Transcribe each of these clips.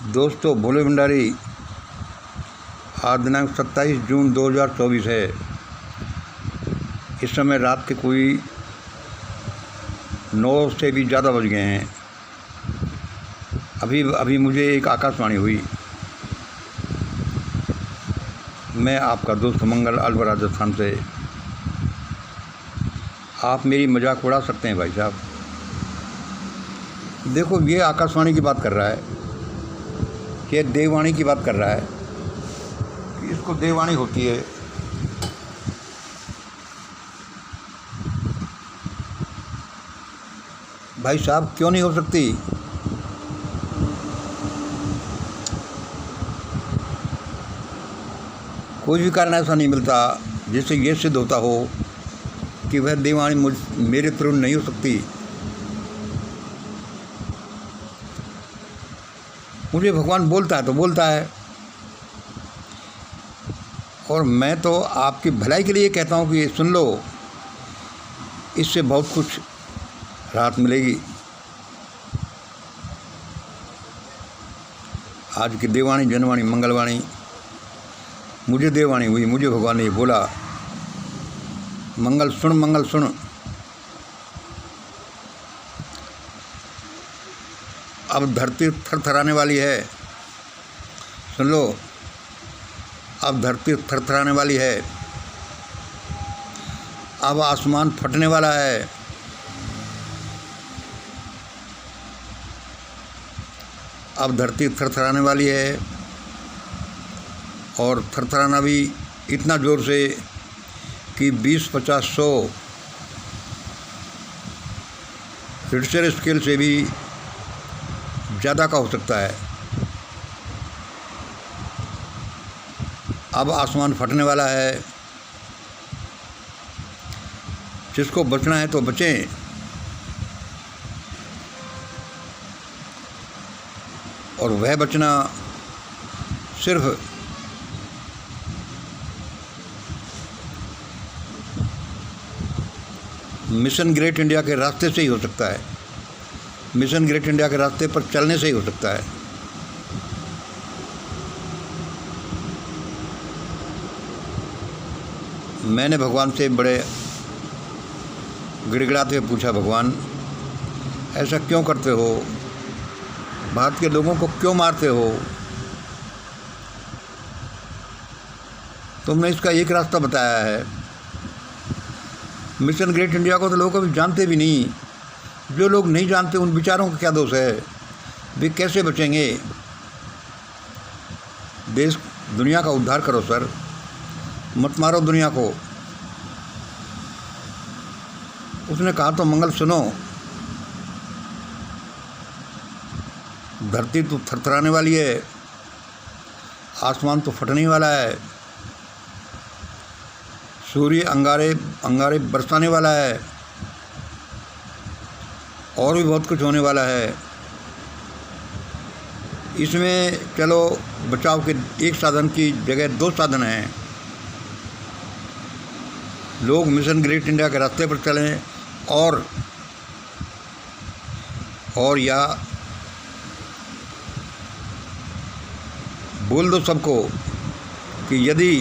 दोस्तों, भोले भंडारी आज दिनांक 27 जून 2024 है। इस समय रात के कोई 9 से भी ज़्यादा बज गए हैं। अभी मुझे एक आकाशवाणी हुई। मैं आपका दोस्त मंगल अलवर राजस्थान से। आप मेरी मजाक उड़ा सकते हैं भाई साहब। देखो, ये आकाशवाणी की बात कर रहा है, ये देववाणी की बात कर रहा है कि इसको देववाणी होती है। भाई साहब, क्यों नहीं हो सकती? कोई भी कारण ऐसा नहीं मिलता जिससे ये सिद्ध होता हो कि वह देववाणी मेरे थ्रू नहीं हो सकती। मुझे भगवान बोलता है तो बोलता है, और मैं तो आपकी भलाई के लिए कहता हूँ कि सुन लो, इससे बहुत कुछ राहत मिलेगी। आज की देववाणी, जनवाणी, मंगलवाणी, मुझे देववाणी हुई। मुझे भगवान ने बोला, मंगल सुन। अब धरती थरथराने वाली है। सुन लो, अब धरती थरथराने वाली है। अब आसमान फटने वाला है। अब धरती थरथराने वाली है, और थरथराना भी इतना ज़ोर से कि 20, 50, 100 रिक्टर स्केल से भी ज़्यादा का हो सकता है। अब आसमान फटने वाला है। जिसको बचना है तो बचें। और वह बचना सिर्फ मिशन ग्रेट इंडिया के रास्ते से ही हो सकता है। मिशन ग्रेट इंडिया के रास्ते पर चलने से ही हो सकता है। मैंने भगवान से बड़े गिड़गिड़ाते हुए पूछा, भगवान ऐसा क्यों करते हो? भारत के लोगों को क्यों मारते हो? तुमने इसका एक रास्ता बताया है। मिशन ग्रेट इंडिया को तो लोग कभी जानते भी नहीं। जो लोग नहीं जानते उन बेचारों का क्या दोष है? वे कैसे बचेंगे? देश दुनिया का उद्धार करो सर, मत मारो दुनिया को। उसने कहा तो मंगल सुनो, धरती तो थरथराने वाली है, आसमान तो फटने वाला है, सूर्य अंगारे बरसाने वाला है, और भी बहुत कुछ होने वाला है। इसमें चलो बचाव के एक साधन की जगह 2 साधन हैं। लोग मिशन ग्रेट इंडिया के रास्ते पर चलें, और या बोल दो सबको कि यदि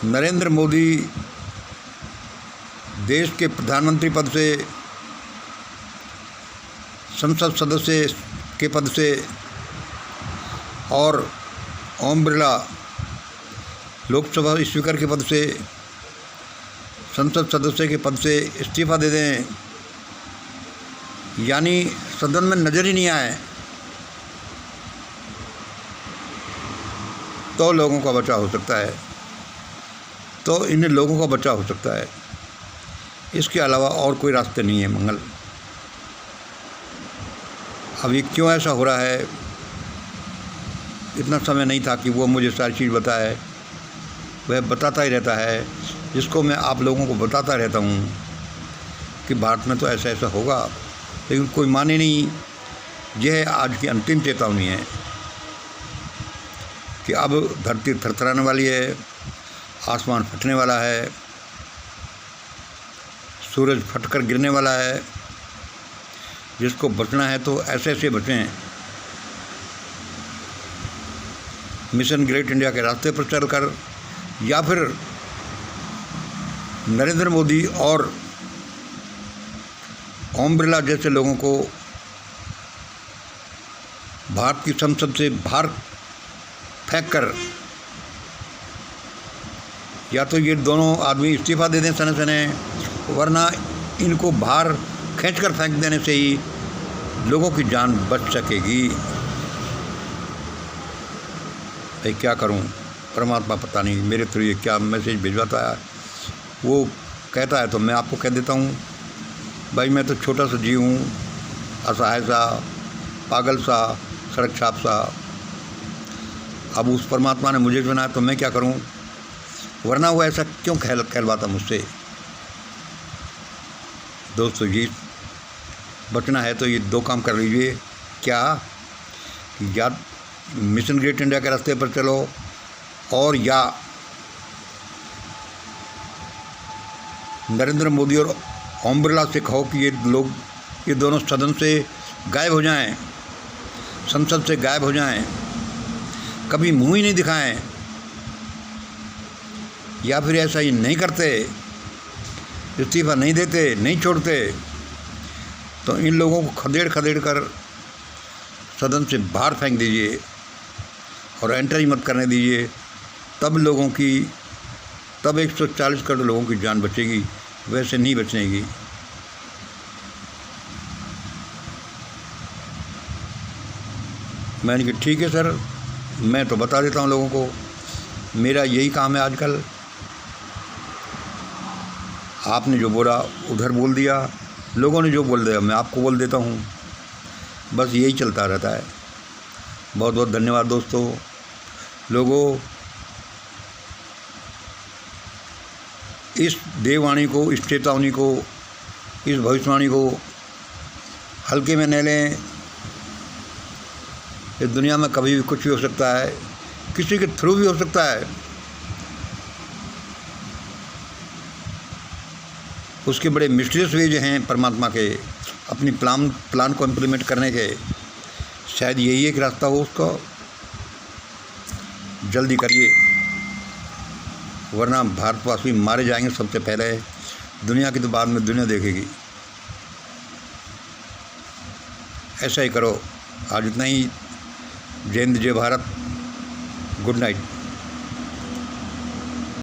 नरेंद्र मोदी देश के प्रधानमंत्री पद से, संसद सदस्य के पद से, और ओम बिरला लोकसभा स्पीकर के पद से, संसद सदस्य के पद से इस्तीफा दे दें, यानी सदन में नज़र ही नहीं आए, तो लोगों का बचाव हो सकता है। तो इन लोगों का बचाव हो सकता है। इसके अलावा और कोई रास्ते नहीं है मंगल। अभी क्यों ऐसा हो रहा है? इतना समय नहीं था कि वो मुझे सारी चीज़ बताए। वह बताता ही रहता है, जिसको मैं आप लोगों को बताता रहता हूँ कि भारत में तो ऐसा ऐसा होगा, लेकिन कोई माने नहीं। यह आज की अंतिम चेतावनी है कि अब धरती थरथराने वाली है, आसमान फटने वाला है, सूरज फटकर गिरने वाला है, जिसको बचना है तो ऐसे ऐसे बचें। मिशन ग्रेट इंडिया के रास्ते पर चलकर, या फिर नरेंद्र मोदी और ओम बिरला जैसे लोगों को भारत की संसद से बाहर फेंक कर, या तो ये दोनों आदमी इस्तीफा दे दें सने सने, वरना इनको बाहर खींचकर फेंक देने से ही लोगों की जान बच सकेगी। भाई क्या करूं, परमात्मा पता नहीं मेरे थ्रू ये क्या मैसेज भिजवाता है। वो कहता है तो मैं आपको कह देता हूं, भाई मैं तो छोटा सा जीव हूँ, असहाय सा, पागल सा, सड़क छाप सा। अब उस परमात्मा ने मुझे बनाया तो मैं क्या करूं, वरना वो ऐसा क्यों कहलवाता मुझसे। दोस्तों जी, बचना है तो ये दो काम कर लीजिए। क्या, या मिशन ग्रेट इंडिया के रास्ते पर चलो, और या नरेंद्र मोदी और ओम बिरला से कहो कि ये दोनों सदन से गायब हो जाएं, संसद से गायब हो जाएं, कभी मुंह ही नहीं दिखाएं, या फिर ऐसा ही नहीं करते, इस्तीफा नहीं देते, नहीं छोड़ते, तो इन लोगों को खदेड़ खदेड़ कर सदन से बाहर फेंक दीजिए और एंटर ही मत करने दीजिए। तब 140 करोड़ लोगों की जान बचेगी, वैसे नहीं बचेगी। मैंने कहा ठीक है सर, मैं तो बता देता हूँ लोगों को, मेरा यही काम है आजकल। आपने जो बोला उधर बोल दिया, लोगों ने जो बोल दिया मैं आपको बोल देता हूँ, बस यही चलता रहता है। बहुत बहुत धन्यवाद दोस्तों। लोगों, इस देववाणी को, इस चेतावनी को, इस भविष्यवाणी को हल्के में न लें। इस दुनिया में कभी भी कुछ भी हो सकता है, किसी के थ्रू भी हो सकता है। उसके बड़े मिस्टीरियस वेज हैं परमात्मा के अपनी प्लान को इम्प्लीमेंट करने के। शायद यही एक रास्ता हो उसका, जल्दी करिए, वरना भारतवासी मारे जाएंगे सबसे पहले। दुनिया की तो बाद में दुनिया देखेगी। ऐसा ही करो। आज इतना ही। जय हिंद, जय भारत, गुड नाइट।